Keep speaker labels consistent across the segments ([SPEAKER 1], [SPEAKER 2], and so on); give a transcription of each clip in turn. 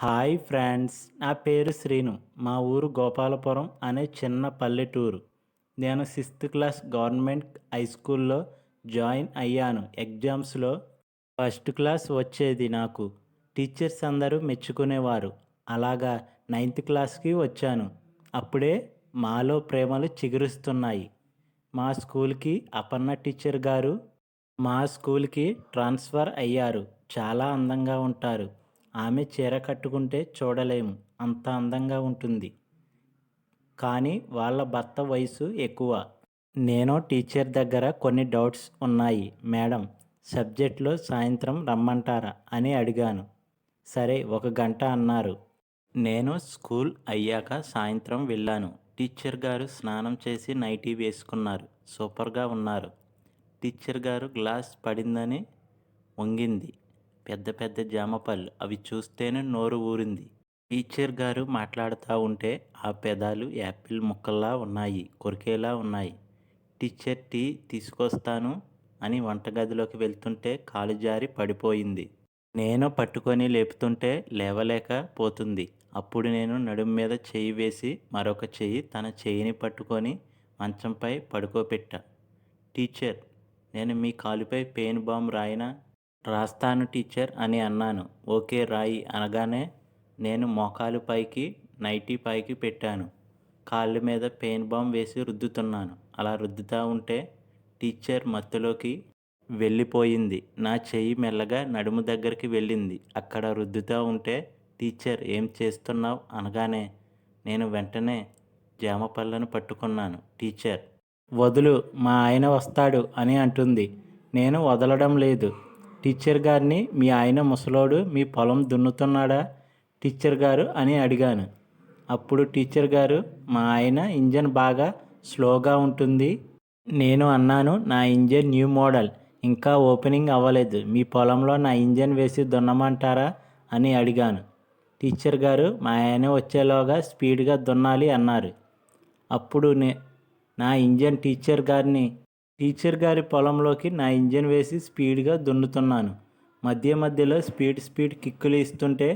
[SPEAKER 1] Hi friends, నా పేరు శ్రీను. మా ఊరు గోపాలపురం అనే చిన్న పల్లెటూరు. నేను సిక్స్త్ క్లాస్ గవర్నమెంట్ హై స్కూల్లో జాయిన్ అయ్యాను. ఎగ్జామ్స్లో ఫస్ట్ క్లాస్ వచ్చేది నాకు. టీచర్స్ అందరూ మెచ్చుకునేవారు. అలాగా నైన్త్ క్లాస్కి వచ్చాను. అప్పుడే మాలో ప్రేమలు చిగురిస్తున్నాయి. మా స్కూల్కి అపర్ణ టీచర్ గారు మా స్కూల్కి ట్రాన్స్ఫర్ అయ్యారు. చాలా అందంగా ఉంటారు. ఆమె చీర కట్టుకుంటే చూడలేము, అంత అందంగా ఉంటుంది. కానీ వాళ్ళ భర్త వయసు ఎక్కువ. నేను టీచర్ దగ్గర కొన్ని డౌట్స్ ఉన్నాయి మేడం, సబ్జెక్ట్లో సాయంత్రం రమ్మంటారా అని అడిగాను. సరే, 1 గంట అన్నారు. నేను స్కూల్ అయ్యాక సాయంత్రం వెళ్ళాను. టీచర్ గారు స్నానం చేసి నైటీ వేసుకున్నారు. సూపర్గా ఉన్నారు. టీచర్ గారు గ్లాస్ పడిందని వంగింది. పెద్ద పెద్ద జామపళ్ళు, అవి చూస్తేనే నోరు ఊరింది. టీచర్ గారు మాట్లాడుతూ ఉంటే ఆ పెదాలు యాపిల్ ముక్కల్లా ఉన్నాయి, కొరికేలా ఉన్నాయి. టీచర్ టీ తీసుకొస్తాను అని వంటగదిలోకి వెళ్తుంటే కాలు జారి పడిపోయింది. నేను పట్టుకొని లేపుతుంటే లేవలేక పోతుంది. అప్పుడు నేను నడుం మీద చెయ్యి వేసి మరొక చెయ్యి తన చెయ్యిని పట్టుకొని మంచంపై పడుకోబెట్టా. టీచర్, నేను మీ కాలుపై పెయిన్ బామ్ రాయనా? రాస్తాను టీచర్ అని అన్నాను. ఓకే రాయి అనగానే నేను మోకాలు పైకి నైటీ పైకి పెట్టాను. కాళ్ళ మీద పెయిన్ బామ్ వేసి రుద్దుతున్నాను. అలా రుద్దుతూ ఉంటే టీచర్ మత్తులోకి వెళ్ళిపోయింది. నా చెయ్యి మెల్లగా నడుము దగ్గరికి వెళ్ళింది. అక్కడ రుద్దుతూ ఉంటే టీచర్ ఏం చేస్తున్నావు అనగానే నేను వెంటనే జామ పళ్ళను పట్టుకున్నాను. టీచర్, వదులు, మా ఆయన వస్తాడు అని అంటుంది. నేను వదలడం లేదు. టీచర్ గారిని, మీ ఆయన ముసలోడు మీ పొలం దున్నుతున్నాడా టీచర్ గారు అని అడిగాను. అప్పుడు టీచర్ గారు, మా ఆయన ఇంజన్ బాగా స్లోగా ఉంటుంది. నేను అన్నాను, నా ఇంజన్ న్యూ మోడల్, ఇంకా ఓపెనింగ్ అవ్వలేదు. మీ పొలంలో నా ఇంజన్ వేసి దున్నమంటారా అని అడిగాను. టీచర్ గారు, మా ఆయన వచ్చేలోగా స్పీడ్గా దున్నాలి అన్నారు. అప్పుడు నా ఇంజన్ టీచర్ గారి పొలంలోకి నా ఇంజన్ వేసి స్పీడ్గా దున్నుతున్నాను. మధ్య మధ్యలో స్పీడ్ కిక్కులు ఇస్తుంటే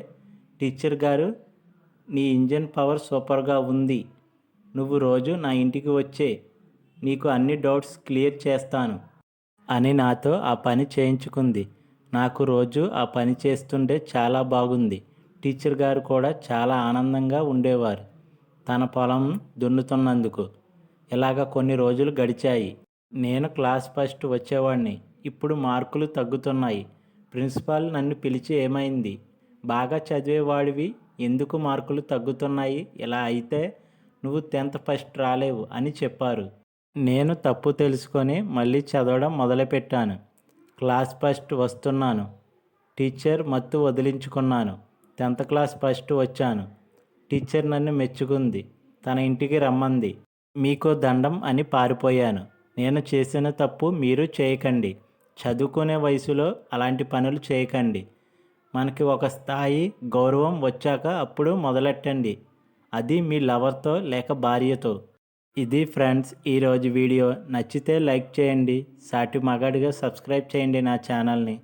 [SPEAKER 1] టీచర్ గారు, నీ ఇంజన్ పవర్ సూపర్గా ఉంది. నువ్వు రోజు నా ఇంటికి వచ్చే, నీకు అన్ని డౌట్స్ క్లియర్ చేస్తాను అని నాతో ఆ పని చేయించుకుంది. నాకు రోజు ఆ పని చేస్తుంటే చాలా బాగుంది. టీచర్ గారు కూడా చాలా ఆనందంగా ఉండేవారు తన పొలం దున్నుతున్నందుకు. ఇలాగ కొన్ని రోజులు గడిచాయి. నేను క్లాస్ ఫస్ట్ వచ్చేవాడిని. ఇప్పుడు మార్కులు తగ్గుతున్నాయి. ప్రిన్సిపాల్ నన్ను పిలిచి, ఏమైంది, బాగా చదివేవాడివి, ఎందుకు మార్కులు తగ్గుతున్నాయి? ఇలా అయితే నువ్వు 10th ఫస్ట్ రాలేవు అని చెప్పారు. నేను తప్పు తెలుసుకొని మళ్ళీ చదవడం మొదలుపెట్టాను. క్లాస్ ఫస్ట్ వస్తున్నాను. టీచర్ మత్తు వదిలించుకున్నాను. 10th క్లాస్ ఫస్ట్ వచ్చాను. టీచర్ నన్ను మెచ్చుకుంది. తన ఇంటికి రమ్మంది. మీకో దండం అని పారిపోయాను. నేను చేసిన తప్పు మీరు చేయకండి. చదువుకునే వయసులో అలాంటి పనులు చేయకండి. మనకి ఒక స్థాయి గౌరవం వచ్చాక అప్పుడు మొదలెట్టండి. అది మీ లవర్తో లేక భార్యతో. ఇది ఫ్రెండ్స్ ఈరోజు వీడియో. నచ్చితే లైక్ చేయండి. సాటి మగాడిగా సబ్స్క్రైబ్ చేయండి నా ఛానల్ని.